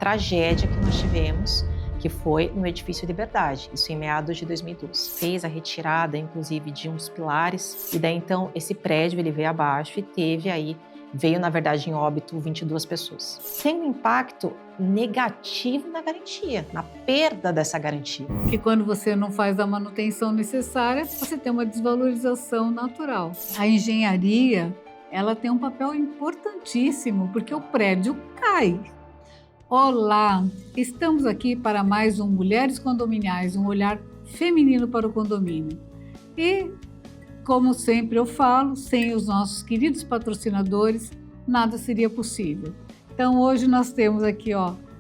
tragédia que nós tivemos, que foi no Edifício Liberdade, isso em meados de 2012. Fez a retirada, inclusive, de uns pilares, e daí então esse prédio ele veio abaixo e veio na verdade em óbito 22 pessoas. Tem um impacto negativo na garantia, na perda dessa garantia. Que quando você não faz a manutenção necessária, você tem uma desvalorização natural. A engenharia, ela tem um papel importantíssimo, porque o prédio cai. Olá, estamos aqui para mais um Mulheres Condominiais, um olhar feminino para o condomínio. E, como sempre eu falo, sem os nossos queridos patrocinadores, nada seria possível. Então hoje nós temos aqui,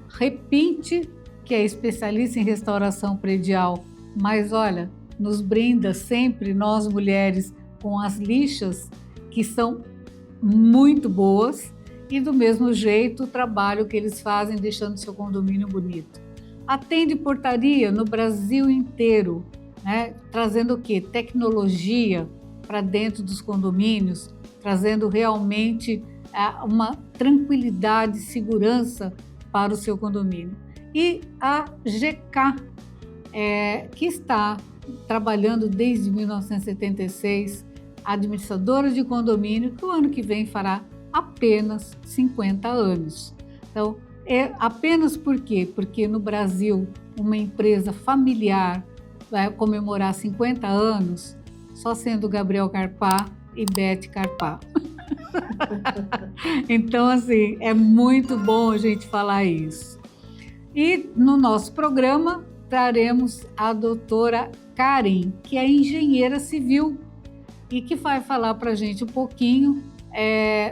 Repinte, que é especialista em restauração predial, mas olha, nos brinda sempre, nós mulheres, com as lixas que são muito boas, e do mesmo jeito o trabalho que eles fazem deixando seu condomínio bonito. Atende portaria no Brasil inteiro, né? Trazendo o quê? Tecnologia para dentro dos condomínios, trazendo realmente uma tranquilidade e segurança para o seu condomínio. E a GK, que está trabalhando desde 1976, administradora de condomínio, que o ano que vem fará apenas 50 anos. Então, apenas por quê? Porque no Brasil, uma empresa familiar vai comemorar 50 anos só sendo Gabriel Carpá e Beth Carpá. Então, assim, é muito bom a gente falar isso. E no nosso programa traremos a doutora Karen, que é engenheira civil e que vai falar para a gente um pouquinho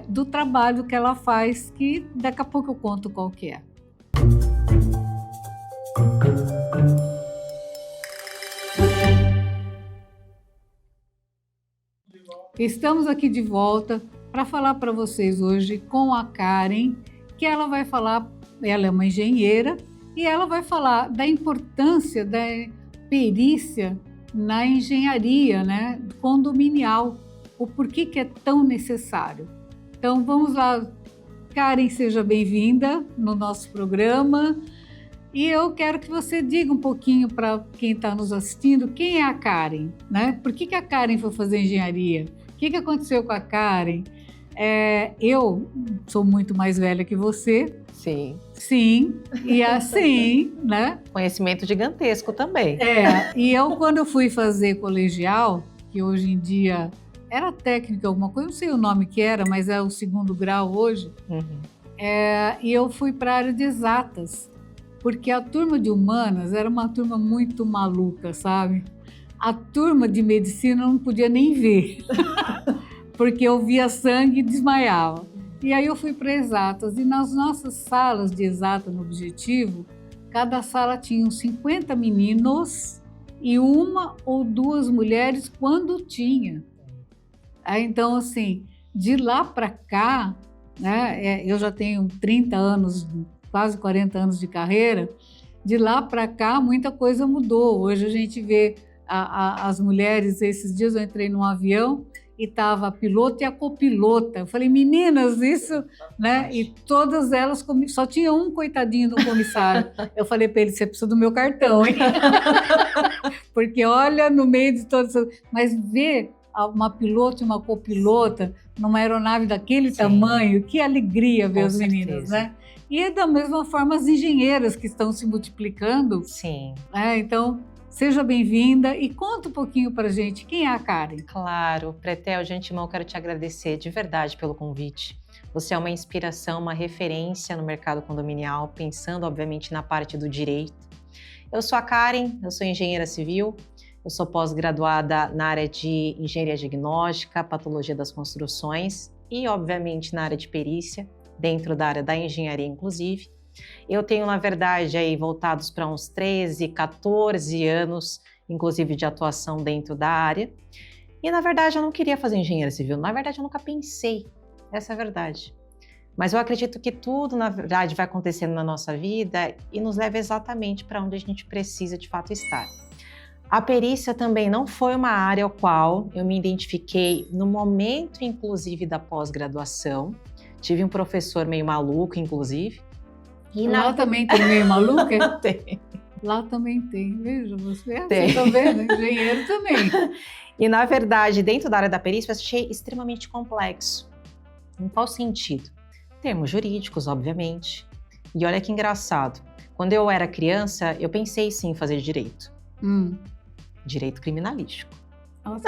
do trabalho que ela faz, que daqui a pouco eu conto qual que é. Estamos aqui de volta para falar para vocês hoje com a Karen, que ela vai falar, ela é uma engenheira, e ela vai falar da importância da perícia na engenharia, né, condominial, o porquê que é tão necessário. Então vamos lá, Karen, seja bem-vinda no nosso programa, e eu quero que você diga um pouquinho para quem está nos assistindo quem é a Karen, né? Por que a Karen foi fazer engenharia? O que aconteceu com a Karen? Eu sou muito mais velha que você. Sim. Sim, e assim, né? Conhecimento gigantesco também. E eu, quando eu fui fazer colegial, que hoje em dia era técnica alguma coisa, não sei o nome que era, mas é o 2º grau hoje, e eu fui para a área de exatas, porque a turma de humanas era uma turma muito maluca, sabe? A turma de medicina eu não podia nem ver, porque eu via sangue e desmaiava. E aí eu fui para exatas, e nas nossas salas de exata no Objetivo, cada sala tinha uns 50 meninos e 1 ou 2 mulheres quando tinha. Então, assim, de lá para cá, né, eu já tenho 30 anos, quase 40 anos de carreira, de lá para cá muita coisa mudou. Hoje a gente vê as mulheres, esses dias eu entrei num avião, e estava a pilota e a copilota. Eu falei, meninas, isso, né? E todas elas, só tinha um coitadinho no comissário. Eu falei para ele, você precisa do meu cartão, hein? Porque olha, no meio de todas... Mas ver uma pilota e uma copilota numa aeronave daquele tamanho, que alegria ver os meninos, né? E da mesma forma as engenheiras que estão se multiplicando. Sim. Então... Seja bem-vinda e conta um pouquinho para a gente quem é a Karen. Claro, Pretel, de antemão quero te agradecer de verdade pelo convite. Você é uma inspiração, uma referência no mercado condominial, pensando obviamente na parte do direito. Eu sou a Karen, eu sou engenheira civil, eu sou pós-graduada na área de engenharia diagnóstica, patologia das construções e obviamente na área de perícia, dentro da área da engenharia inclusive. Eu tenho, na verdade, aí voltados para uns 13, 14 anos, inclusive de atuação dentro da área. E, na verdade, eu não queria fazer engenharia civil. Na verdade, eu nunca pensei. Essa é a verdade. Mas eu acredito que tudo, na verdade, vai acontecendo na nossa vida e nos leva exatamente para onde a gente precisa, de fato, estar. A perícia também não foi uma área ao qual eu me identifiquei no momento, inclusive, da pós-graduação. Tive um professor meio maluco, inclusive, E Lá também tem meio maluca? Tem. Lá também tem, veja, você Tem. está vendo? Engenheiro também. E, na verdade, dentro da área da perícia, eu achei extremamente complexo. Em qual sentido? Termos jurídicos, obviamente. E olha que engraçado. Quando eu era criança, eu pensei sim em fazer direito. Direito criminalístico. Nossa,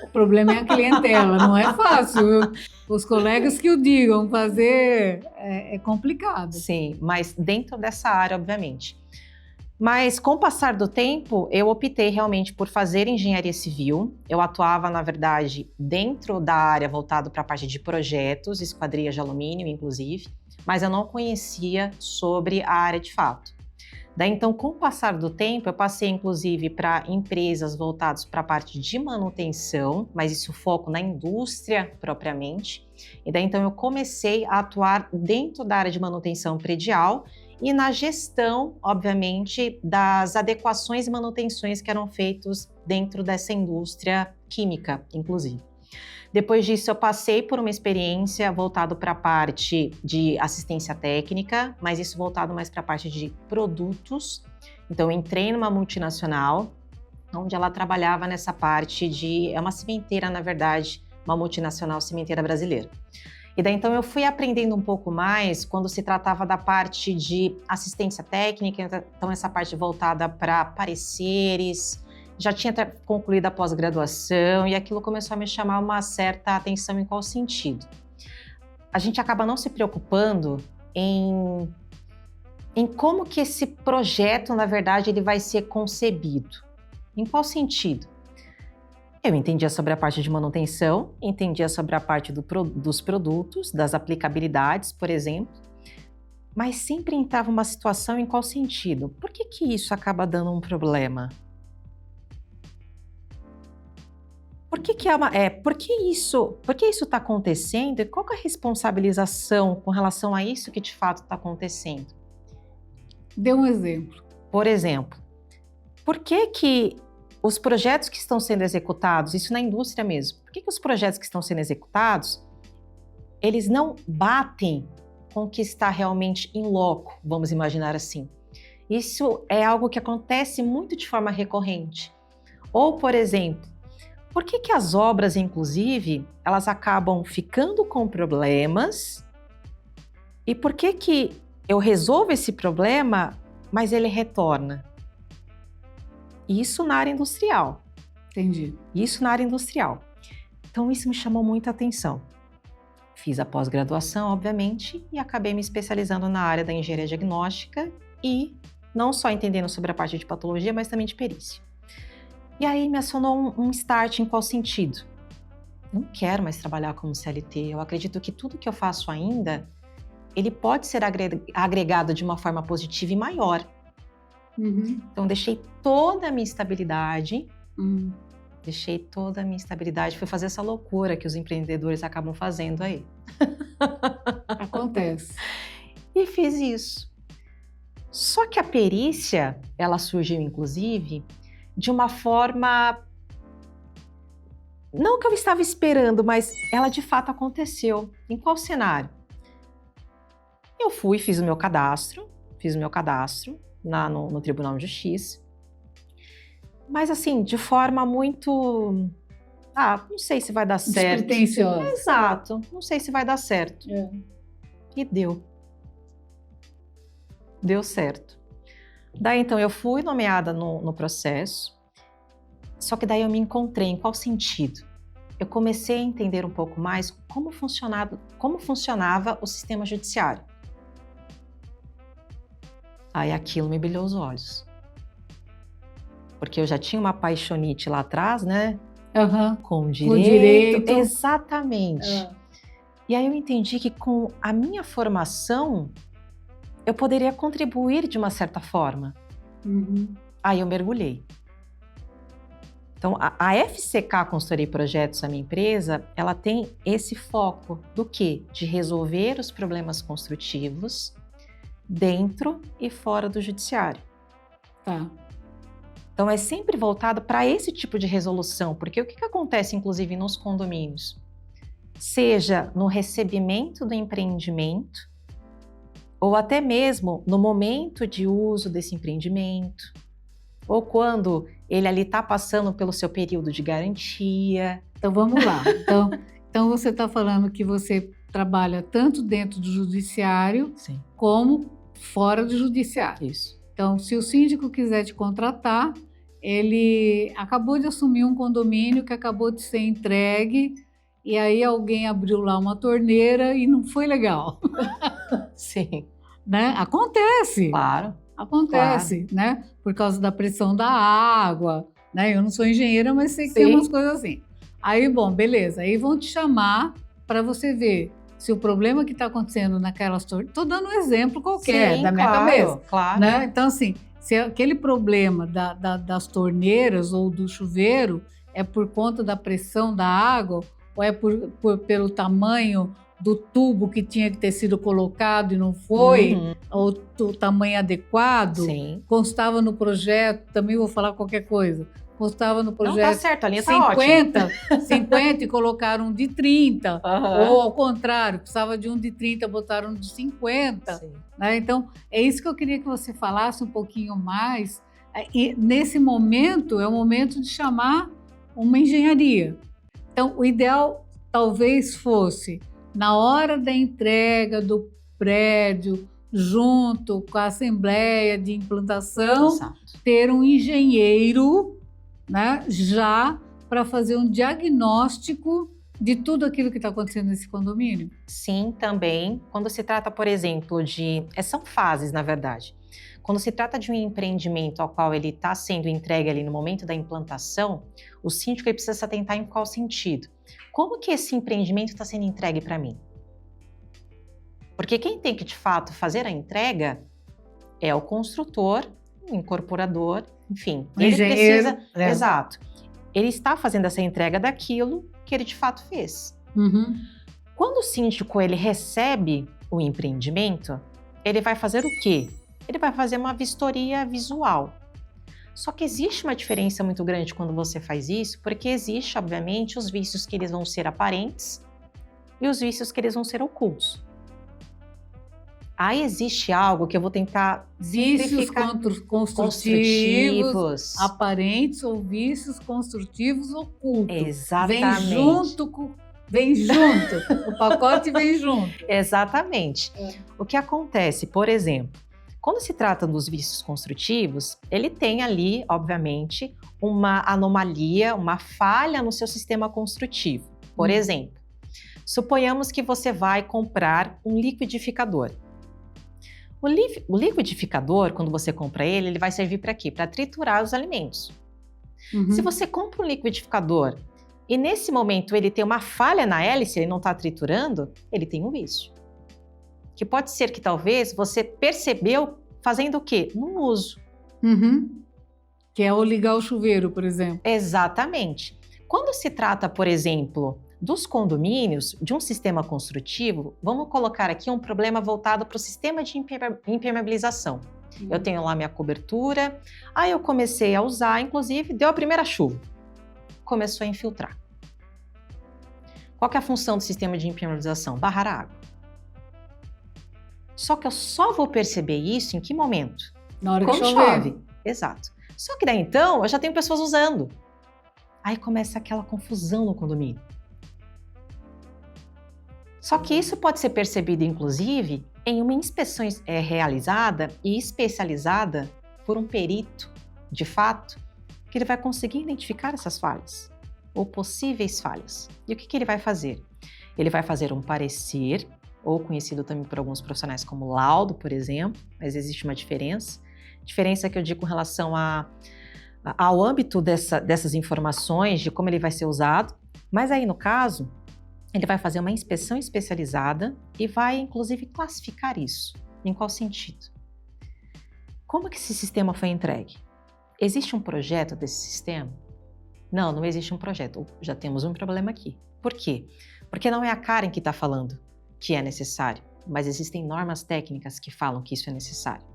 o problema é a clientela, não é fácil. Os colegas que o digam, fazer é complicado. Sim, mas dentro dessa área, obviamente. Mas com o passar do tempo, eu optei realmente por fazer engenharia civil. Eu atuava, na verdade, dentro da área voltada para a parte de projetos, esquadrias de alumínio, inclusive, mas eu não conhecia sobre a área de fato. Daí, então, com o passar do tempo, eu passei, inclusive, para empresas voltadas para a parte de manutenção, mas isso foco na indústria propriamente. E daí, então, eu comecei a atuar dentro da área de manutenção predial e na gestão, obviamente, das adequações e manutenções que eram feitas dentro dessa indústria química, inclusive. Depois disso, eu passei por uma experiência voltada para a parte de assistência técnica, mas isso voltado mais para a parte de produtos. Então, eu entrei numa multinacional, onde ela trabalhava nessa parte é uma cimenteira, na verdade, uma multinacional cimenteira brasileira. E daí, então, eu fui aprendendo um pouco mais quando se tratava da parte de assistência técnica, então essa parte voltada para pareceres. Já tinha concluído a pós-graduação e aquilo começou a me chamar uma certa atenção em qual sentido? A gente acaba não se preocupando em como que esse projeto, na verdade, ele vai ser concebido. Em qual sentido? Eu entendia sobre a parte de manutenção, entendia sobre a parte dos produtos, das aplicabilidades, por exemplo, mas sempre entrava uma situação em qual sentido? Por que isso acaba dando um problema? Por que isso está acontecendo e qual que é a responsabilização com relação a isso que de fato está acontecendo? Dê um exemplo. Por exemplo, por que os projetos que estão sendo executados, isso na indústria mesmo, por que os projetos que estão sendo executados, eles não batem com o que está realmente in loco, vamos imaginar assim? Isso é algo que acontece muito de forma recorrente. Ou, por exemplo, por que as obras, inclusive, elas acabam ficando com problemas e por que eu resolvo esse problema, mas ele retorna? Isso na área industrial. Entendi. Isso na área industrial. Então, isso me chamou muita atenção. Fiz a pós-graduação, obviamente, e acabei me especializando na área da engenharia diagnóstica e não só entendendo sobre a parte de patologia, mas também de perícia. E aí me acionou um start em qual sentido? Eu não quero mais trabalhar como CLT. Eu acredito que tudo que eu faço ainda, ele pode ser agregado de uma forma positiva e maior. Então, deixei toda a minha estabilidade, fui fazer essa loucura que os empreendedores acabam fazendo aí. Acontece. E fiz isso. Só que a perícia, ela surgiu, inclusive, de uma forma, não que eu estava esperando, mas ela de fato aconteceu. Em qual cenário? Eu fiz o meu cadastro no Tribunal de Justiça, mas assim, de forma muito, não sei se vai dar certo. Despretensiosa. Exato, não sei se vai dar certo. E deu certo. Daí então eu fui nomeada no processo, só que daí eu me encontrei em qual sentido? Eu comecei a entender um pouco mais como funcionava o sistema judiciário. Aí aquilo me brilhou os olhos. Porque eu já tinha uma paixonite lá atrás, né? Com direito. Exatamente. E aí eu entendi que com a minha formação, eu poderia contribuir de uma certa forma. Aí eu mergulhei. Então, a FCK Consultoria e Projetos, a minha empresa, ela tem esse foco do quê? De resolver os problemas construtivos dentro e fora do judiciário. Tá. Então, é sempre voltado para esse tipo de resolução, porque o que acontece, inclusive, nos condomínios? Seja no recebimento do empreendimento, ou até mesmo no momento de uso desse empreendimento, ou quando ele ali está passando pelo seu período de garantia. Então vamos lá. Então você está falando que você trabalha tanto dentro do judiciário, Sim. como fora do judiciário. Isso. Então, se o síndico quiser te contratar, ele acabou de assumir um condomínio que acabou de ser entregue, e aí alguém abriu lá uma torneira e não foi legal. Sim. Né? Acontece. Claro. Acontece, claro. Né? Por causa da pressão da água, né? Eu não sou engenheira, mas sei que tem umas coisas assim. Aí, bom, beleza. Aí vão te chamar para você ver se o problema que está acontecendo naquelas torneiras... Estou dando um exemplo qualquer da minha cabeça. Claro. Né? Então, assim, se aquele problema das torneiras ou do chuveiro é por conta da pressão da água ou é pelo tamanho do tubo que tinha que ter sido colocado e não foi, ou o tamanho adequado, Sim. Constava no projeto, também vou falar qualquer coisa, constava no projeto... Não, tá certo, a linha 50, tá 50 e colocaram um de 30, Uhum. Ou ao contrário, precisava de um de 30, botaram um de 50. Né? Então, é isso que eu queria que você falasse um pouquinho mais. E nesse momento, é o momento de chamar uma engenharia. Então, o ideal talvez fosse, na hora da entrega do prédio, junto com a assembleia de implantação, Exato. ter um engenheiro, né, já para fazer um diagnóstico de tudo aquilo que está acontecendo nesse condomínio? Sim, também. Quando se trata, por exemplo, de... São fases, na verdade. Quando se trata de um empreendimento ao qual ele está sendo entregue ali no momento da implantação, o síndico ele precisa se atentar em qual sentido. Como que esse empreendimento está sendo entregue para mim? Porque quem tem que, de fato, fazer a entrega é o construtor, o incorporador, enfim. Ele precisa... Exato. Ele está fazendo essa entrega daquilo que ele, de fato, fez. Uhum. Quando o síndico ele recebe o empreendimento, ele vai fazer o quê? Ele vai fazer uma vistoria visual. Só que existe uma diferença muito grande quando você faz isso, porque existe, obviamente, os vícios que eles vão ser aparentes e os vícios que eles vão ser ocultos. Aí existe algo que eu vou tentar vícios construtivos, aparentes ou vícios construtivos ocultos. Exatamente. Vem junto, o pacote vem junto. Exatamente. O que acontece, por exemplo, quando se trata dos vícios construtivos, ele tem ali, obviamente, uma anomalia, uma falha no seu sistema construtivo. Por exemplo, suponhamos que você vai comprar um liquidificador. O liquidificador, quando você compra ele, ele vai servir para quê? Para triturar os alimentos. Se você compra um liquidificador e nesse momento ele tem uma falha na hélice, ele não está triturando, ele tem um vício. Que pode ser que talvez você percebeu fazendo o quê? No uso. Que é ao ligar o chuveiro, por exemplo. Exatamente. Quando se trata, por exemplo, dos condomínios, de um sistema construtivo, vamos colocar aqui um problema voltado para o sistema de impermeabilização. Eu tenho lá minha cobertura, aí eu comecei a usar, inclusive, deu a primeira chuva. Começou a infiltrar. Qual que é a função do sistema de impermeabilização? Barrar a água. Só que eu só vou perceber isso em que momento? Na hora que chove. chove. Exato. Só que daí então, eu já tenho pessoas usando. Aí começa aquela confusão no condomínio. Só que isso pode ser percebido, inclusive, em uma inspeção realizada e especializada por um perito, de fato, que ele vai conseguir identificar essas falhas, ou possíveis falhas. E o que ele vai fazer? Ele vai fazer um parecer, ou conhecido também por alguns profissionais como laudo, por exemplo, mas existe uma diferença. Diferença que eu digo com relação ao âmbito dessas informações, de como ele vai ser usado, mas aí no caso, ele vai fazer uma inspeção especializada e vai, inclusive, classificar isso. Em qual sentido? Como que esse sistema foi entregue? Existe um projeto desse sistema? Não, não existe um projeto. Já temos um problema aqui. Por quê? Porque não é a Karen que está falando que é necessário, mas existem normas técnicas que falam que isso é necessário.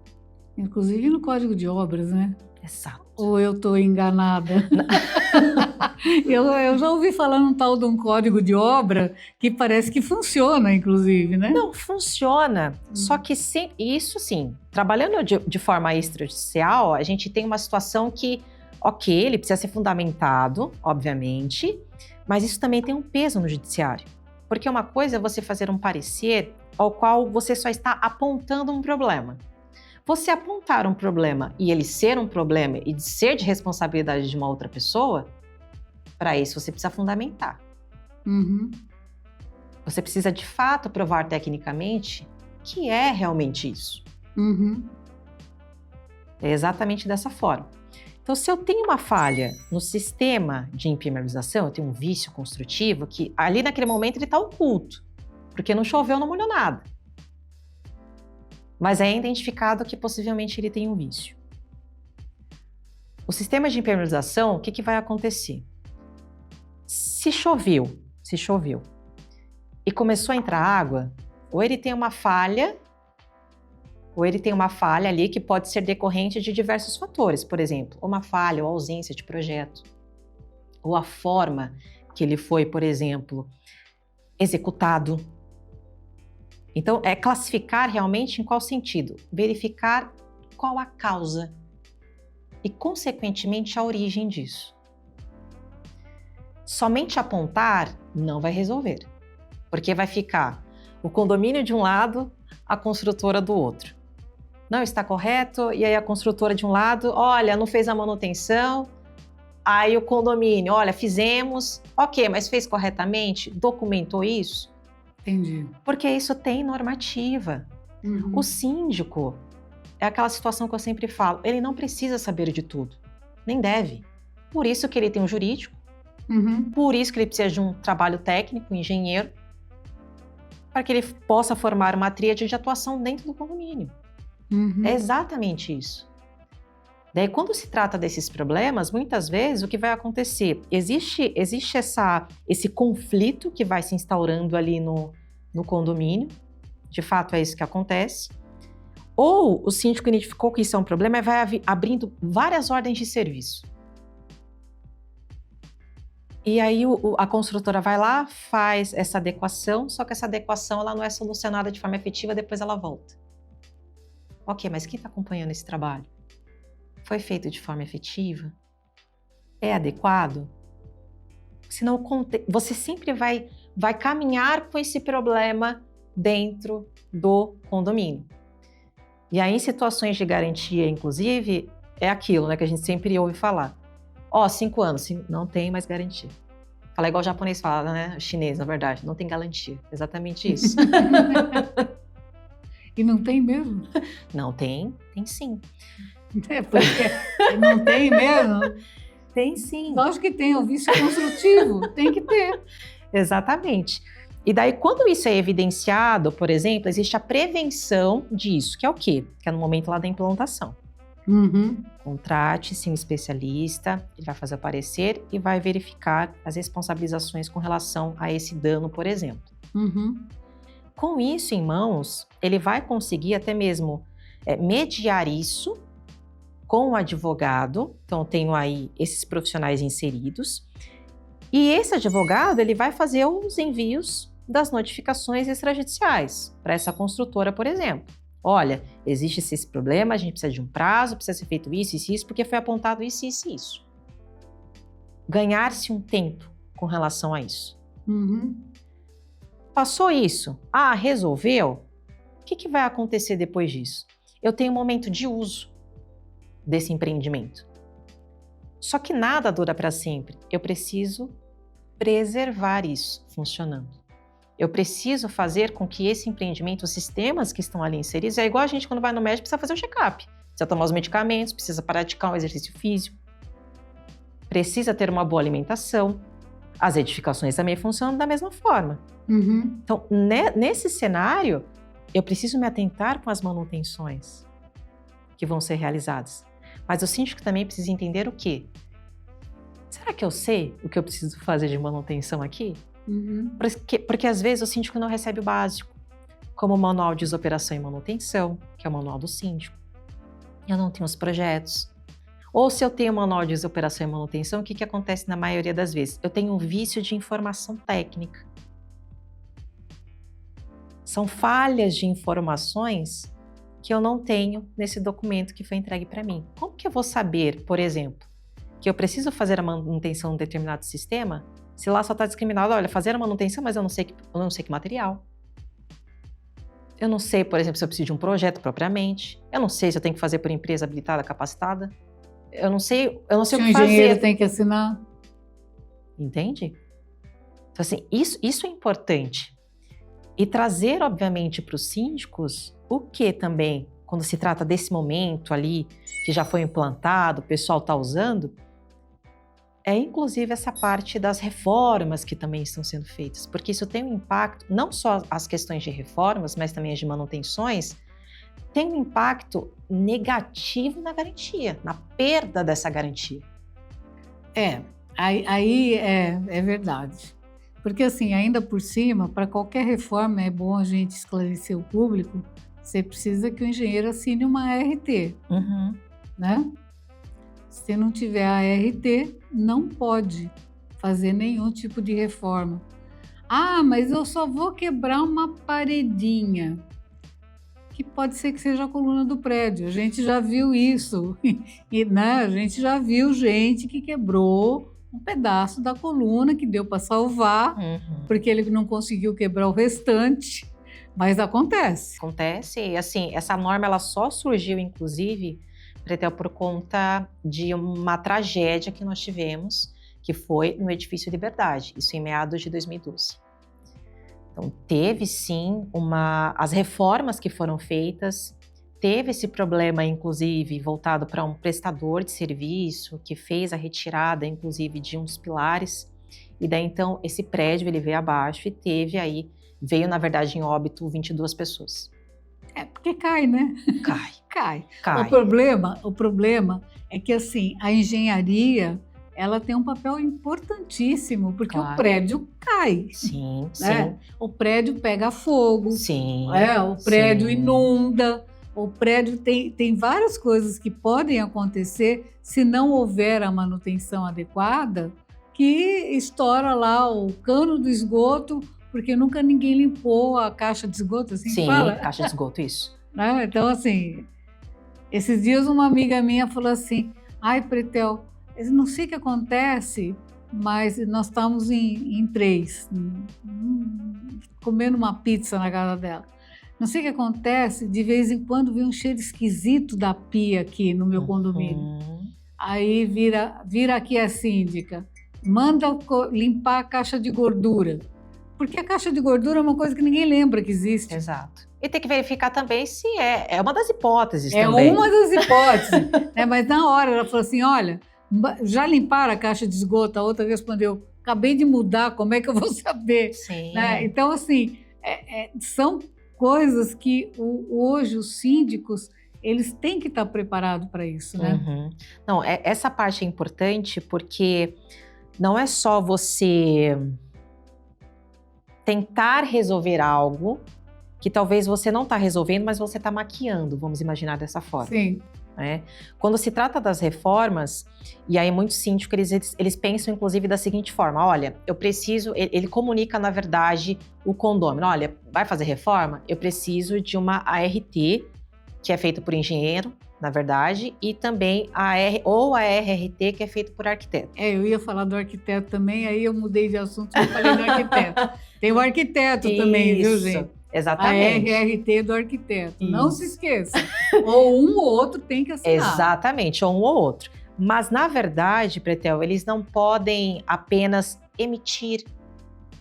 Inclusive no Código de Obras, né? Exato. Ou eu estou enganada? Eu já ouvi falar num tal de um código de obra que parece que funciona, inclusive, né? Não, funciona. Só que isso sim, trabalhando de forma extrajudicial, a gente tem uma situação que, ok, ele precisa ser fundamentado, obviamente, mas isso também tem um peso no judiciário. Porque uma coisa é você fazer um parecer ao qual você só está apontando um problema. Você apontar um problema e ele ser um problema e de ser de responsabilidade de uma outra pessoa, para isso você precisa fundamentar. Uhum. Você precisa de fato provar tecnicamente que é realmente isso. Uhum. É exatamente dessa forma. Então, se eu tenho uma falha no sistema de impermeabilização, eu tenho um vício construtivo que ali naquele momento ele está oculto, porque não choveu, não molhou nada. Mas é identificado que possivelmente ele tem um vício. O sistema de impermeabilização, o que vai acontecer? Se choveu, e começou a entrar água, ou ele tem uma falha ali que pode ser decorrente de diversos fatores, por exemplo, uma falha ou ausência de projeto, ou a forma que ele foi, por exemplo, executado. Então, é classificar realmente em qual sentido? Verificar qual a causa e, consequentemente, a origem disso. Somente apontar não vai resolver, porque vai ficar o condomínio de um lado, a construtora do outro. Não está correto, e aí a construtora de um lado, olha, não fez a manutenção, aí o condomínio, olha, fizemos, ok, mas fez corretamente? Documentou isso? Entendi. Porque isso tem normativa. Uhum. O síndico é aquela situação que eu sempre falo, ele não precisa saber de tudo, nem deve. Por isso que ele tem um jurídico, por isso que ele precisa de um trabalho técnico, um engenheiro, para que ele possa formar uma tríade de atuação dentro do condomínio. É exatamente isso. Daí, quando se trata desses problemas, muitas vezes o que vai acontecer? Existe esse conflito que vai se instaurando ali no condomínio, de fato é isso que acontece, ou o síndico identificou que isso é um problema e vai abrindo várias ordens de serviço. E aí a construtora vai lá, faz essa adequação, só que essa adequação ela não é solucionada de forma efetiva, depois ela volta. Ok, mas quem está acompanhando esse trabalho? Foi feito de forma efetiva? É adequado? Senão você sempre vai caminhar com esse problema dentro do condomínio. E aí, em situações de garantia, inclusive, é aquilo, né, que a gente sempre ouve falar. 5 anos, não tem mais garantia. Fala igual o japonês fala, né? O chinês, na verdade, não tem garantia. Exatamente isso. E não tem mesmo? Não tem sim. É porque não tem mesmo? Tem sim. Lógico que tem, o vício construtivo, tem que ter. Exatamente. E daí, quando isso é evidenciado, por exemplo, existe a prevenção disso, que é o quê? Que é no momento lá da implantação. Contrate-se um especialista, ele vai fazer o parecer e vai verificar as responsabilizações com relação a esse dano, por exemplo. Com isso em mãos, ele vai conseguir até mesmo mediar isso com o advogado. Então, eu tenho aí esses profissionais inseridos. E esse advogado, ele vai fazer os envios das notificações extrajudiciais para essa construtora, por exemplo. Olha, existe esse problema, a gente precisa de um prazo, precisa ser feito isso, porque foi apontado isso. Ganhar-se um tempo com relação a isso. Passou isso, resolveu? O que vai acontecer depois disso? Eu tenho um momento de uso desse empreendimento. Só que nada dura para sempre. Eu preciso preservar isso funcionando. Eu preciso fazer com que esse empreendimento, os sistemas que estão ali inseridos, é igual a gente quando vai no médico, precisa fazer o check-up. Precisa tomar os medicamentos, precisa praticar um exercício físico. Precisa ter uma boa alimentação. As edificações também funcionam da mesma forma. Então, nesse cenário, eu preciso me atentar com as manutenções que vão ser realizadas. Mas o síndico também precisa entender o quê? Será que eu sei o que eu preciso fazer de manutenção aqui? Porque às vezes o síndico não recebe o básico, como o manual de desoperação e manutenção, que é o manual do síndico. Eu não tenho os projetos. Ou se eu tenho manual de operação e manutenção, o que acontece na maioria das vezes? Eu tenho um vício de informação técnica. São falhas de informações que eu não tenho nesse documento que foi entregue para mim. Como que eu vou saber, por exemplo, que eu preciso fazer a manutenção de um determinado sistema, se lá só está discriminado, olha, fazer a manutenção, mas eu não sei que material. Eu não sei, por exemplo, se eu preciso de um projeto propriamente. Eu não sei se eu tenho que fazer por empresa habilitada, capacitada. Eu não sei o que fazer. Se o engenheiro tem que assinar. Entende? Então, assim, isso é importante. E trazer, obviamente, para os síndicos o que também, quando se trata desse momento ali, que já foi implantado, o pessoal está usando, é inclusive essa parte das reformas que também estão sendo feitas, porque isso tem um impacto, não só as questões de reformas, mas também as de manutenções, tem um impacto negativo na garantia, na perda dessa garantia. Aí é verdade. Porque assim, ainda por cima, para qualquer reforma é bom a gente esclarecer o público, você precisa que o engenheiro assine uma ART, né? Se não tiver a ART, não pode fazer nenhum tipo de reforma. Ah, mas eu só vou quebrar uma paredinha, que pode ser que seja a coluna do prédio. A gente já viu isso. E, né, a gente já viu gente que quebrou um pedaço da coluna que deu para salvar, porque ele não conseguiu quebrar o restante. Mas acontece. Acontece. E assim, essa norma ela só surgiu, inclusive, Pretel, por conta de uma tragédia que nós tivemos, que foi no Edifício Liberdade, isso em meados de 2012. Então, teve sim as reformas que foram feitas, teve esse problema, inclusive, voltado para um prestador de serviço, que fez a retirada, inclusive, de uns pilares, e daí, então, esse prédio, ele veio abaixo e veio, na verdade, em óbito 22 pessoas. Porque cai, né? Cai. O problema é que, assim, a engenharia, ela tem um papel importantíssimo, porque o prédio cai. Sim, né? sim. O prédio pega fogo, sim, o prédio inunda, o prédio tem várias coisas que podem acontecer se não houver a manutenção adequada, que estoura lá o cano do esgoto, porque nunca ninguém limpou a caixa de esgoto, assim que fala? Sim, caixa de esgoto, isso. Então, assim, esses dias uma amiga minha falou assim, ai, Pretel, eu não sei o que acontece, mas nós estávamos em 3, comendo uma pizza na casa dela. Não sei o que acontece, de vez em quando vem um cheiro esquisito da pia aqui no meu condomínio. Aí vira aqui a síndica, manda limpar a caixa de gordura. Porque a caixa de gordura é uma coisa que ninguém lembra que existe. Exato. E tem que verificar também se é uma das hipóteses também. É uma das hipóteses. Mas na hora ela falou assim, olha, já limparam a caixa de esgoto? A outra respondeu, acabei de mudar, como é que eu vou saber? Sim. Então, assim, são coisas que hoje os síndicos, eles têm que estar preparados para isso, né? Não, essa parte é importante porque não é só você tentar resolver algo que talvez você não está resolvendo, mas você está maquiando, vamos imaginar dessa forma. Sim. Né? Quando se trata das reformas, e aí muitos síndicos, eles pensam inclusive da seguinte forma, olha, eu preciso, ele comunica na verdade o condômino, olha, vai fazer reforma? Eu preciso de uma ART, que é feita por engenheiro, na verdade, e também a RRT, que é feita por arquiteto. Eu ia falar do arquiteto também, aí eu mudei de assunto e falei do arquiteto. Tem o arquiteto também, viu, gente? Exatamente. A RRT do arquiteto. Isso. Não se esqueça. Ou um ou outro tem que assinar. Exatamente, ou um ou outro. Mas, na verdade, Pretel, eles não podem apenas emitir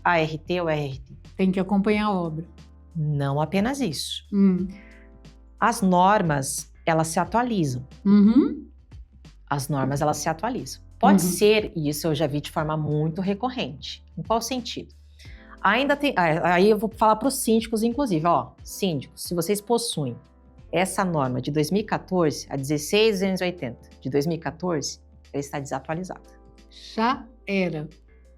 a ART ou RRT. Tem que acompanhar a obra. Não apenas isso. As normas, elas se atualizam. As normas, elas se atualizam. Pode ser, e isso eu já vi de forma muito recorrente. Em qual sentido? Ainda tem, aí eu vou falar para os síndicos, inclusive, síndicos, se vocês possuem essa norma de 2014, a 16.280 de 2014, ela está desatualizada. Já era.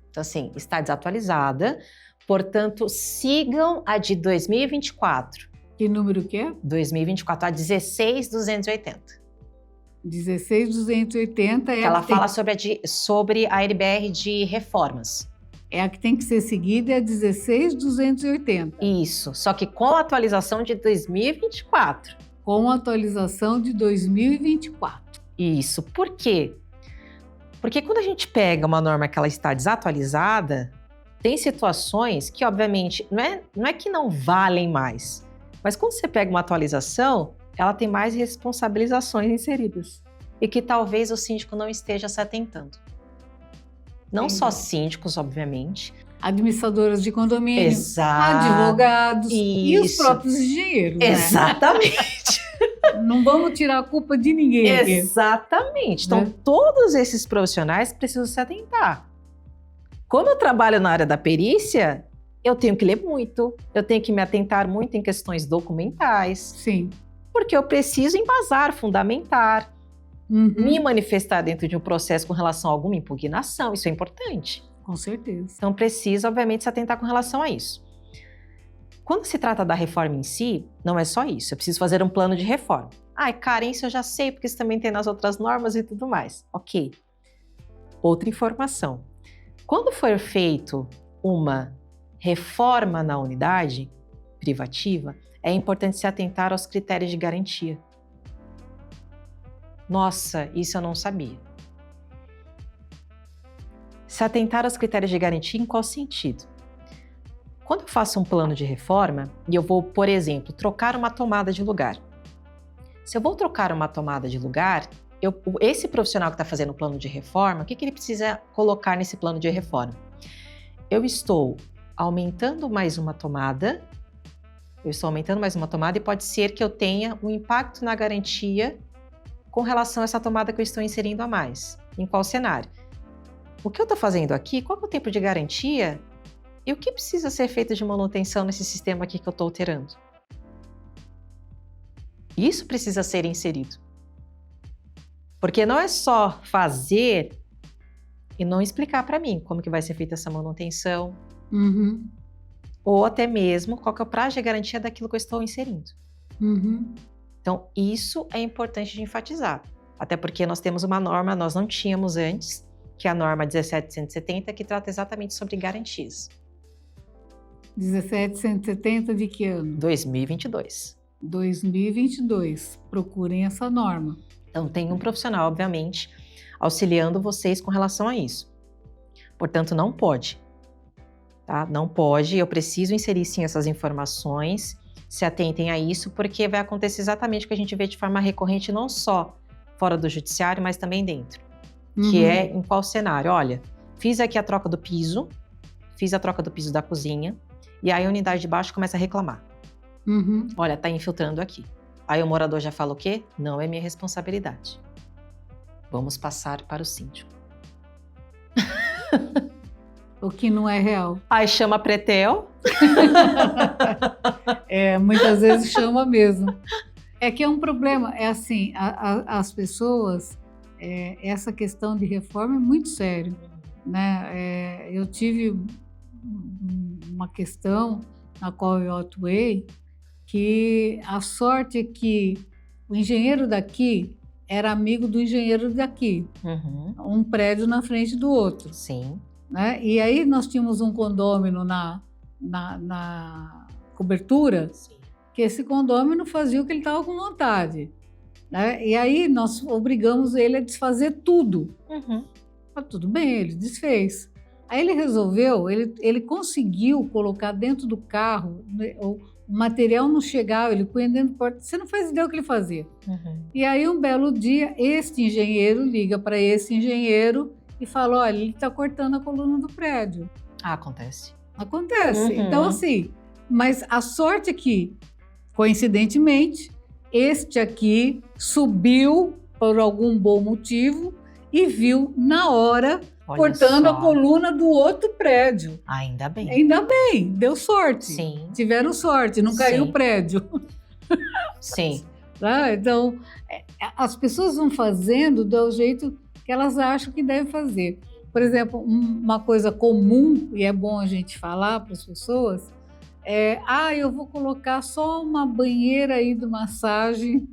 Então, assim, está desatualizada, portanto, sigam a de 2024. Que número que é? 2024, a 16.280. 16.280 é Ela fala sobre a NBR de reformas. É a que tem que ser seguida, é a 16.280. Isso, só que com a atualização de 2024. Com a atualização de 2024. Isso, por quê? Porque quando a gente pega uma norma que ela está desatualizada, tem situações que, obviamente, não é que não valem mais, mas quando você pega uma atualização, ela tem mais responsabilizações inseridas e que talvez o síndico não esteja se atentando. Não só síndicos, obviamente. Administradoras de condomínio, Exato. advogados Isso. E os próprios engenheiros. Exatamente. Né? Não vamos tirar a culpa de ninguém aqui. Exatamente. Então, todos esses profissionais precisam se atentar. Como eu trabalho na área da perícia, eu tenho que ler muito, eu tenho que me atentar muito em questões documentais. Sim. Porque eu preciso embasar, fundamentar, me manifestar dentro de um processo com relação a alguma impugnação, isso é importante. Com certeza. Então precisa, obviamente, se atentar com relação a isso. Quando se trata da reforma em si, não é só isso, eu preciso fazer um plano de reforma. Ai, Karen, isso eu já sei, porque isso também tem nas outras normas e tudo mais. Ok. Outra informação. Quando for feito uma reforma na unidade privativa, é importante se atentar aos critérios de garantia. Nossa, isso eu não sabia. Se atentar aos critérios de garantia em qual sentido? Quando eu faço um plano de reforma e eu vou, por exemplo, trocar uma tomada de lugar. Se eu vou trocar uma tomada de lugar, esse profissional que está fazendo o plano de reforma, o que ele precisa colocar nesse plano de reforma? Eu estou aumentando mais uma tomada, e pode ser que eu tenha um impacto na garantia com relação a essa tomada que eu estou inserindo a mais. Em qual cenário? O que eu estou fazendo aqui? Qual é o tempo de garantia? E o que precisa ser feito de manutenção nesse sistema aqui que eu estou alterando? Isso precisa ser inserido. Porque não é só fazer e não explicar para mim como que vai ser feita essa manutenção, ou até mesmo qual que é o prazo de garantia daquilo que eu estou inserindo. Então, isso é importante de enfatizar. Até porque nós temos uma norma, nós não tínhamos antes, que é a norma 17.170, que trata exatamente sobre garantias. 17.170 de que ano? 2022. 2022. Procurem essa norma. Então, tem um profissional, obviamente, auxiliando vocês com relação a isso. Portanto, não pode. Tá? Não pode, eu preciso inserir sim essas informações, se atentem a isso, porque vai acontecer exatamente o que a gente vê de forma recorrente, não só fora do judiciário, mas também dentro. Que é em qual cenário? Olha, fiz aqui a troca do piso, fiz a troca do piso da cozinha, e aí a unidade de baixo começa a reclamar. Olha, tá infiltrando aqui. Aí o morador já fala o quê? Não é minha responsabilidade. Vamos passar para o síndico. O que não é real. Aí chama a Pretel. Muitas vezes chama mesmo. É que é um problema, é assim, as pessoas, essa questão de reforma é muito sério, né? Eu tive uma questão na qual eu atuei, que a sorte é que o engenheiro daqui era amigo do engenheiro daqui, um prédio na frente do outro. Sim. Né? E aí nós tínhamos um condômino na cobertura, sim, que esse condômino fazia o que ele estava com vontade. Né? E aí nós obrigamos ele a desfazer tudo. Tudo bem, ele desfez. Aí ele resolveu, ele conseguiu colocar dentro do carro, o material não chegava, ele punha dentro do porta. Você não faz ideia o que ele fazia. E aí um belo dia, este engenheiro liga para esse engenheiro e fala, olha, ele está cortando a coluna do prédio. Acontece. Acontece. Então assim, mas a sorte é que, coincidentemente, este aqui subiu por algum bom motivo e viu na hora cortando a coluna do outro prédio. Ainda bem. Ainda bem, deu sorte. Sim. Tiveram sorte, não caiu o prédio. Sim. Então, as pessoas vão fazendo do jeito que elas acham que devem fazer. Por exemplo, uma coisa comum, e é bom a gente falar para as pessoas, eu vou colocar só uma banheira hidromassagem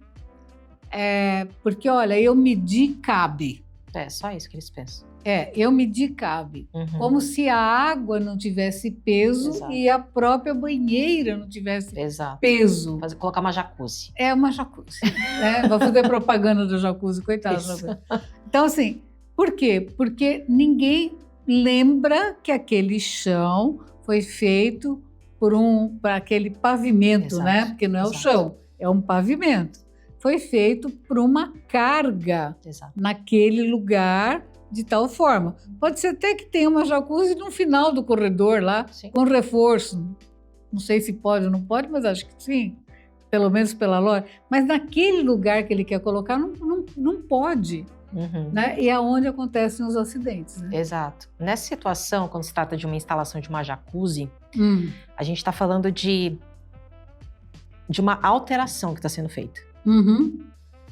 Porque, olha, eu medi cabe. É só isso que eles pensam. Eu medi cabe. Uhum. Como se a água não tivesse peso. Exato. E a própria banheira não tivesse Exato. peso. Colocar uma jacuzzi. É uma jacuzzi. Né? Vai fazer propaganda do jacuzzi, coitado. Então, assim, por quê? Porque ninguém lembra que aquele chão foi feito para aquele pavimento, Exato. né? Porque não é o chão, é um pavimento. Foi feito por uma carga naquele lugar de tal forma. Pode ser até que tenha uma jacuzzi no final do corredor lá, sim, com reforço. Não sei se pode ou não pode, mas acho que sim. Pelo menos pela lógica. Mas naquele lugar que ele quer colocar, não pode. Uhum. Né? E é onde acontecem os acidentes. Né? Exato. Nessa situação, quando se trata de uma instalação de uma jacuzzi, a gente está falando de uma alteração que está sendo feita. Uhum.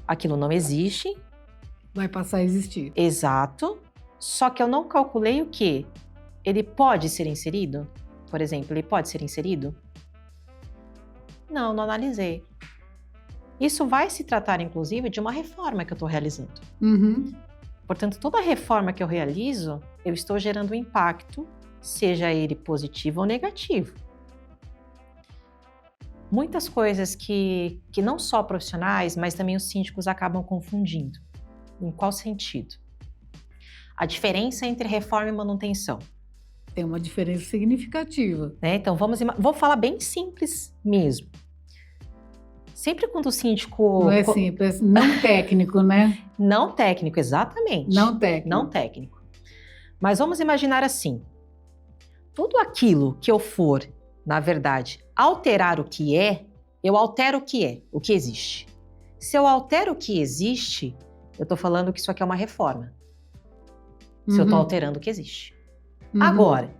Aquilo não existe. Vai passar a existir. Exato. Só que eu não calculei o quê? Ele pode ser inserido? Por exemplo, ele pode ser inserido? Não analisei. Isso vai se tratar, inclusive, de uma reforma que eu estou realizando. Uhum. Portanto, toda reforma que eu realizo, eu estou gerando um impacto, seja ele positivo ou negativo. Muitas coisas que não só profissionais, mas também os síndicos acabam confundindo. Em qual sentido? A diferença entre reforma e manutenção. Tem uma diferença significativa. Né? Então, vou falar bem simples mesmo. Sempre quando o síndico... Não é simples, não técnico, né? Não técnico, exatamente. Não técnico. Não técnico. Mas vamos imaginar assim. Tudo aquilo que eu for, na verdade, alterar o que é, eu altero o que existe. Se eu altero o que existe, eu estou falando que isso aqui é uma reforma. Se eu estou alterando o que existe. Agora,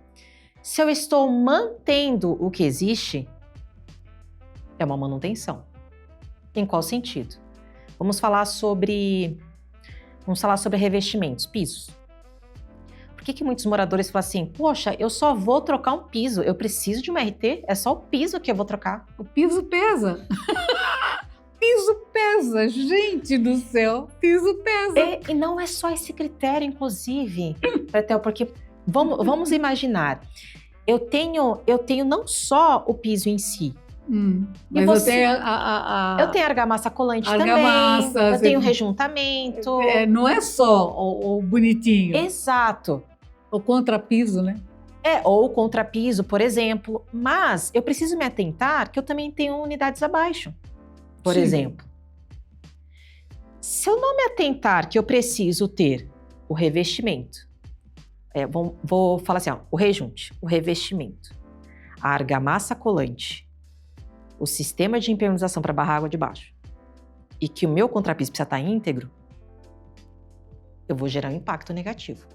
se eu estou mantendo o que existe, é uma manutenção. Em qual sentido? Vamos falar sobre revestimentos, pisos. Por que muitos moradores falam assim, poxa, eu só vou trocar um piso, eu preciso de uma RT, é só o piso que eu vou trocar. O piso pesa. Piso pesa, gente do céu, piso pesa. E não é só esse critério, inclusive, Pretel, porque vamos imaginar, eu tenho não só o piso em si, mas eu tenho eu tenho argamassa colante argamassa, também, eu tenho rejuntamento. Não é só o bonitinho. Exato. O contrapiso, né? Ou o contrapiso, por exemplo. Mas eu preciso me atentar que eu também tenho unidades abaixo, por exemplo. Se eu não me atentar que eu preciso ter o revestimento, vou falar assim, o rejunte, o revestimento, a argamassa colante, o sistema de impermeabilização para barrar água de baixo, e que o meu contrapiso precisa estar íntegro, eu vou gerar um impacto negativo.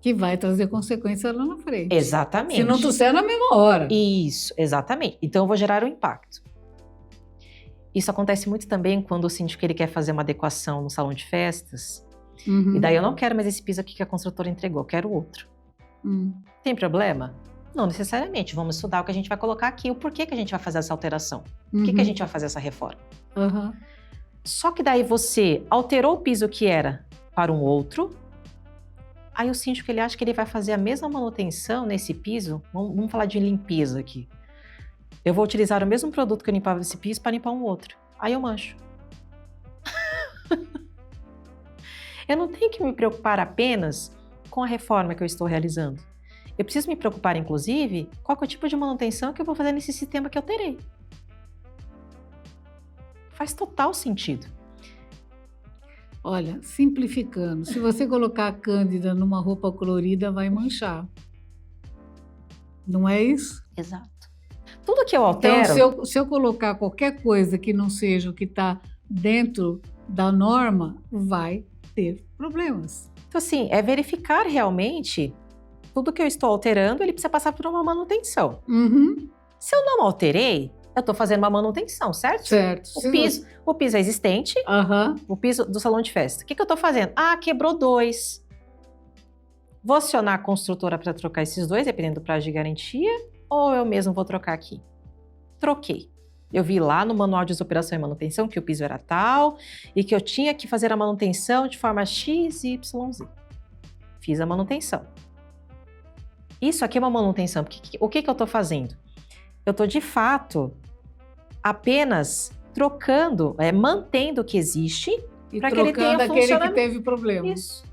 Que vai trazer consequência lá na frente. Exatamente. Se não trouxer na mesma hora. Isso, exatamente. Então eu vou gerar um impacto. Isso acontece muito também quando o síndico ele quer fazer uma adequação no salão de festas, e daí eu não quero mais esse piso aqui que a construtora entregou, eu quero outro. Tem problema? Não necessariamente. Vamos estudar o que a gente vai colocar aqui, o porquê que a gente vai fazer essa alteração. Por que a gente vai fazer essa reforma? Só que daí você alterou o piso que era para um outro, aí o síndico ele acha que ele vai fazer a mesma manutenção nesse piso, vamos falar de limpeza aqui. Eu vou utilizar o mesmo produto que eu limpava esse piso para limpar um outro. Aí eu mancho. Eu não tenho que me preocupar apenas com a reforma que eu estou realizando. Eu preciso me preocupar, inclusive, qual é o tipo de manutenção que eu vou fazer nesse sistema que eu terei. Faz total sentido. Olha, simplificando, se você colocar a Cândida numa roupa colorida, vai manchar. Não é isso? Exato. Tudo que eu altero... Então, se eu colocar qualquer coisa que não seja o que está dentro da norma, vai ter problemas. Então, assim, é verificar realmente tudo que eu estou alterando, ele precisa passar por uma manutenção. Se eu não alterei, eu estou fazendo uma manutenção, certo? Certo. O piso é existente, o piso do salão de festa. O que eu estou fazendo? Quebrou 2. Vou acionar a construtora para trocar esses 2, dependendo do prazo de garantia, ou eu mesmo vou trocar aqui? Troquei. Eu vi lá no manual de operação e manutenção que o piso era tal e que eu tinha que fazer a manutenção de forma X, Y, Z. Fiz a manutenção. Isso aqui é uma manutenção. O que eu estou fazendo? Eu estou, de fato, apenas trocando, mantendo o que existe para que ele tenha aquele que teve problema. Isso.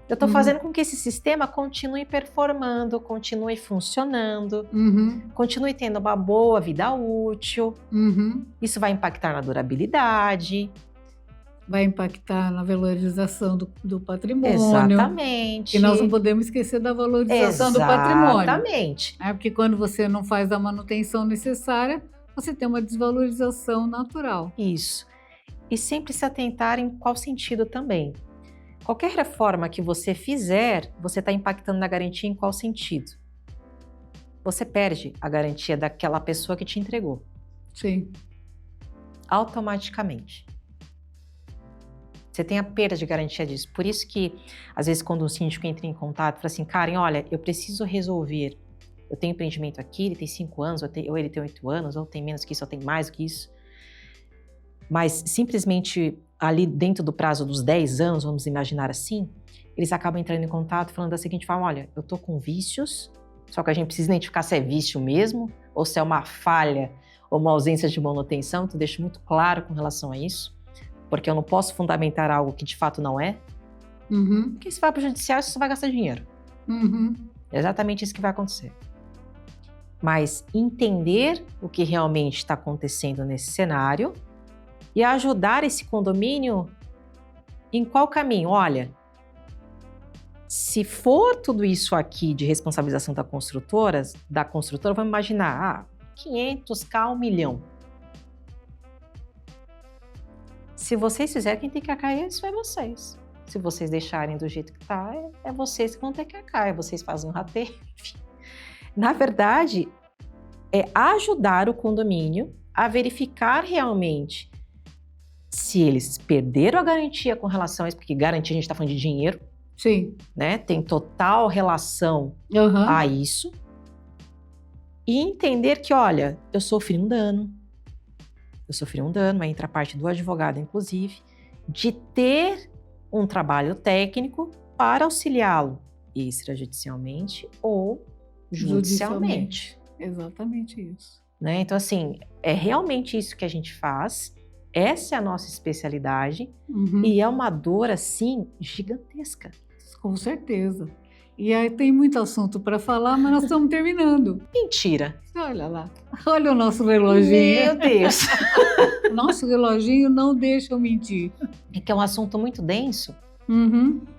Eu estou fazendo com que esse sistema continue performando, continue funcionando, continue tendo uma boa vida útil. Isso vai impactar na durabilidade. Vai impactar na valorização do patrimônio. Exatamente. E nós não podemos esquecer da valorização do patrimônio. Exatamente. Porque quando você não faz a manutenção necessária, você tem uma desvalorização natural. Isso. E sempre se atentar em qual sentido também. Qualquer reforma que você fizer, você está impactando na garantia em qual sentido? Você perde a garantia daquela pessoa que te entregou. Sim. Automaticamente. Você tem a perda de garantia disso. Por isso que, às vezes, quando um síndico entra em contato, fala assim, Karen, olha, eu preciso resolver. Eu tenho empreendimento aqui, ele tem 5 anos, ou ele tem 8 anos, ou tem menos que isso, ou tem mais do que isso. Mas, simplesmente, ali dentro do prazo dos 10 anos, vamos imaginar assim, eles acabam entrando em contato falando da seguinte forma, olha, eu tô com vícios, só que a gente precisa identificar se é vício mesmo, ou se é uma falha, ou uma ausência de manutenção, então deixo muito claro com relação a isso, porque eu não posso fundamentar algo que de fato não é, porque se vai para o judiciário, você só vai gastar dinheiro. É exatamente isso que vai acontecer. Mas entender o que realmente está acontecendo nesse cenário e ajudar esse condomínio em qual caminho? Olha, se for tudo isso aqui de responsabilização da construtora, vamos imaginar, 500k, 1 milhão. Se vocês fizerem, quem tem que arcar isso é vocês. Se vocês deixarem do jeito que está, é vocês que vão ter que arcar, vocês fazem um rateio, enfim. Na verdade, é ajudar o condomínio a verificar realmente se eles perderam a garantia com relação a isso, porque garantia a gente está falando de dinheiro. Sim. Né? Tem total relação a isso. E entender que, olha, eu sofri um dano, aí entra a parte do advogado, inclusive, de ter um trabalho técnico para auxiliá-lo extrajudicialmente ou judicialmente. Exatamente isso. Né? Então, assim, é realmente isso que a gente faz. Essa é a nossa especialidade e é uma dor, assim, gigantesca. Com certeza. E aí tem muito assunto para falar, mas nós estamos terminando. Mentira. Olha lá. Olha o nosso reloginho. Meu Deus. Nosso reloginho não deixa eu mentir. É que é um assunto muito denso.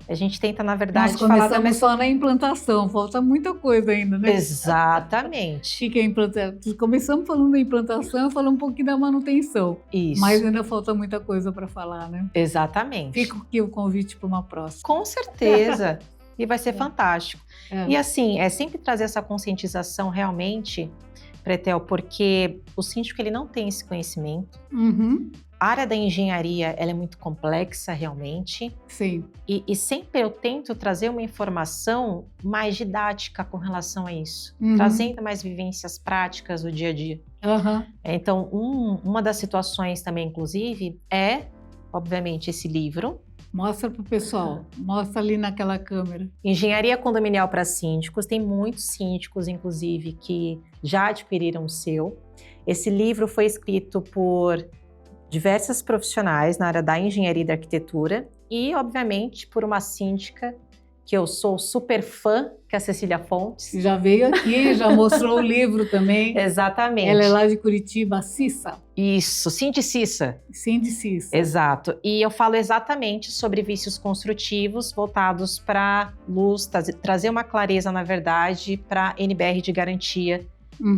A gente tenta, na verdade, nós começamos só na implantação. Falta muita coisa ainda, né? Exatamente. O que é implantação? Começamos falando da implantação, falando um pouquinho da manutenção. Isso. Mas ainda falta muita coisa para falar, né? Exatamente. Fica aqui o convite para uma próxima. Com certeza. E vai ser fantástico. E assim, é sempre trazer essa conscientização realmente, Pretel, porque o síndico ele não tem esse conhecimento. A área da engenharia ela é muito complexa realmente. Sim. E sempre eu tento trazer uma informação mais didática com relação a isso. Trazendo mais vivências práticas do dia a dia. Então, uma das situações também, inclusive, é, obviamente, esse livro. Mostra para o pessoal, mostra ali naquela câmera. Engenharia condominial para síndicos, tem muitos síndicos, inclusive, que já adquiriram o seu. Esse livro foi escrito por diversas profissionais na área da engenharia e da arquitetura e, obviamente, por uma síndica que eu sou super fã, que é a Cecília Fontes. Já veio aqui, já mostrou o livro também. Exatamente. Ela é lá de Curitiba, Cissa. Isso, Cissa. Cissa. Exato. E eu falo exatamente sobre vícios construtivos voltados para luz, trazer uma clareza, na verdade, para NBR de garantia,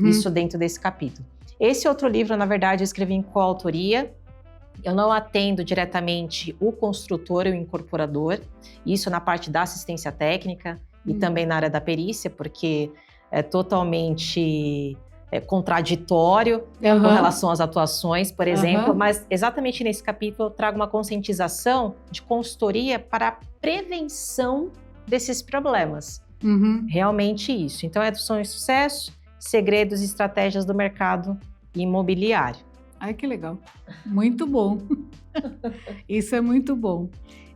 isso dentro desse capítulo. Esse outro livro, na verdade, eu escrevi em coautoria. Eu não atendo diretamente o construtor e o incorporador, isso na parte da assistência técnica e também na área da perícia, porque é totalmente contraditório com relação às atuações, por exemplo, mas exatamente nesse capítulo eu trago uma conscientização de consultoria para a prevenção desses problemas. Realmente isso. Então, são sucesso, segredos e estratégias do mercado imobiliário. Ai, que legal. Muito bom. Isso é muito bom.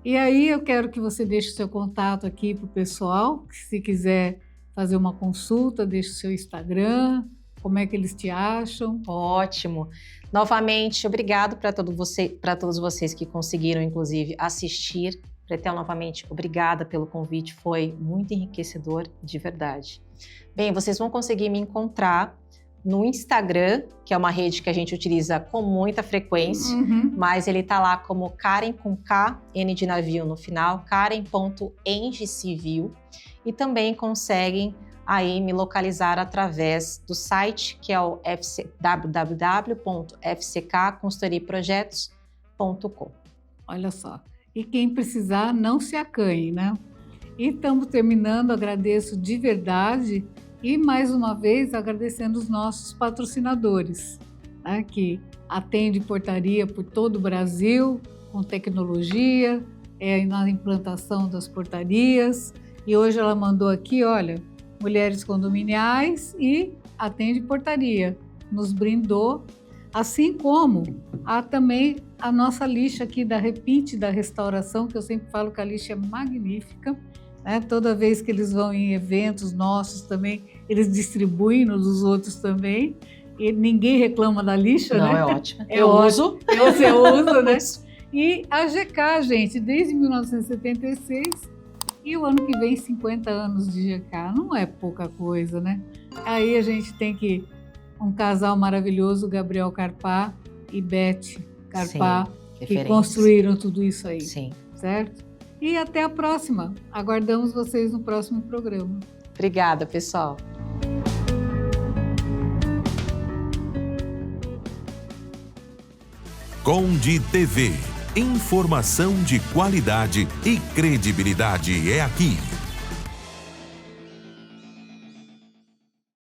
E aí eu quero que você deixe o seu contato aqui para o pessoal, que se quiser fazer uma consulta, deixe o seu Instagram, como é que eles te acham. Ótimo. Novamente, obrigado para todos vocês que conseguiram, inclusive, assistir. Pretel, novamente, obrigada pelo convite, foi muito enriquecedor, de verdade. Bem, vocês vão conseguir me encontrar no Instagram, que é uma rede que a gente utiliza com muita frequência, mas ele tá lá como Karen com K, N de navio no final, karen.engcivil, e também conseguem aí me localizar através do site, que é o www.fckconsultoriaprojetos.com. Olha só. E quem precisar, não se acanhe, né? E estamos terminando, agradeço de verdade e, mais uma vez, agradecendo os nossos patrocinadores, né, que atendem portaria por todo o Brasil, com tecnologia, na implantação das portarias. E hoje ela mandou aqui, olha, mulheres condominiais e atende portaria. Nos brindou, assim como há também a nossa lixa aqui da Repinte da Restauração, que eu sempre falo que a lixa é magnífica. Toda vez que eles vão em eventos nossos também, eles distribuem nos dos outros também. E ninguém reclama da lixa, Não, né? é ótimo. Eu uso. Você usa, né? Uso. E a GK, gente, desde 1976. E o ano que vem, 50 anos de GK. Não é pouca coisa, né? Aí a gente tem um casal maravilhoso, Gabriel Carpá e Beth Carpá, Sim, que construíram tudo isso aí. Sim. Certo? E até a próxima. Aguardamos vocês no próximo programa. Obrigada, pessoal. Conde TV. Informação de qualidade e credibilidade é aqui.